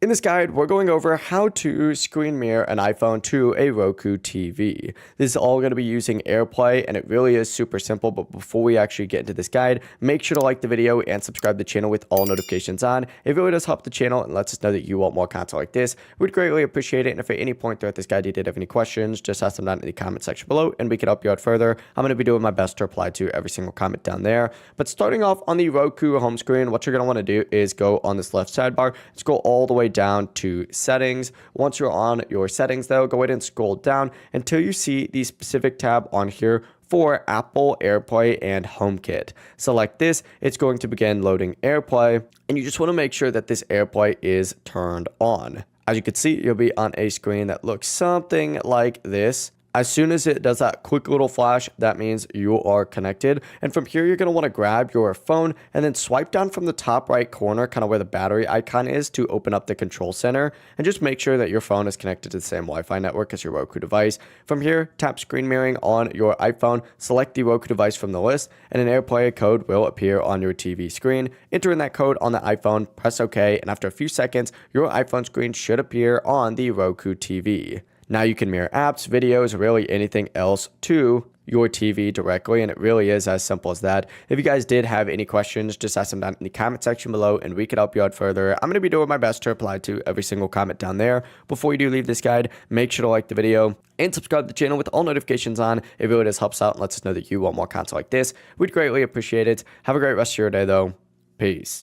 In this guide, we're going over how to screen mirror an iPhone to a Roku TV. This is all going to be using AirPlay, and it really is super simple. But before we actually get into this guide, make sure to like the video and subscribe to the channel with all notifications on. It really does help the channel and lets us know that you want more content like this. We'd greatly appreciate it. And if at any point throughout this guide you did have any questions, just ask them down in the comment section below, and we can help you out further. I'm going to be doing my best to reply to every single comment down there. But starting off on the Roku home screen, what you're going to want to do is go on this left sidebar. Let's go all the way down to settings. Once you're on your settings though, go ahead and scroll down until you see the specific tab on here for Apple AirPlay and HomeKit. Select this, it's going to begin loading AirPlay, and you just want to make sure that this AirPlay is turned on. As you can see, you'll be on a screen that looks something like this. As soon as it does that quick little flash, that means you are connected. And from here, you're going to want to grab your phone and then swipe down from the top right corner, kind of where the battery icon is, to open up the control center. And just make sure that your phone is connected to the same Wi-Fi network as your Roku device. From here, tap screen mirroring on your iPhone, select the Roku device from the list, and an AirPlay code will appear on your TV screen. Enter in that code on the iPhone, press OK, and after a few seconds, your iPhone screen should appear on the Roku TV. Now you can mirror apps, videos, really anything else to your TV directly, and it really is as simple as that. If you guys did have any questions, just ask them down in the comment section below, and we could help you out further. I'm going to be doing my best to reply to every single comment down there. Before you do leave this guide, make sure to like the video and subscribe to the channel with all notifications on. It really does help us out and lets us know that you want more content like this. We'd greatly appreciate it. Have a great rest of your day, though. Peace.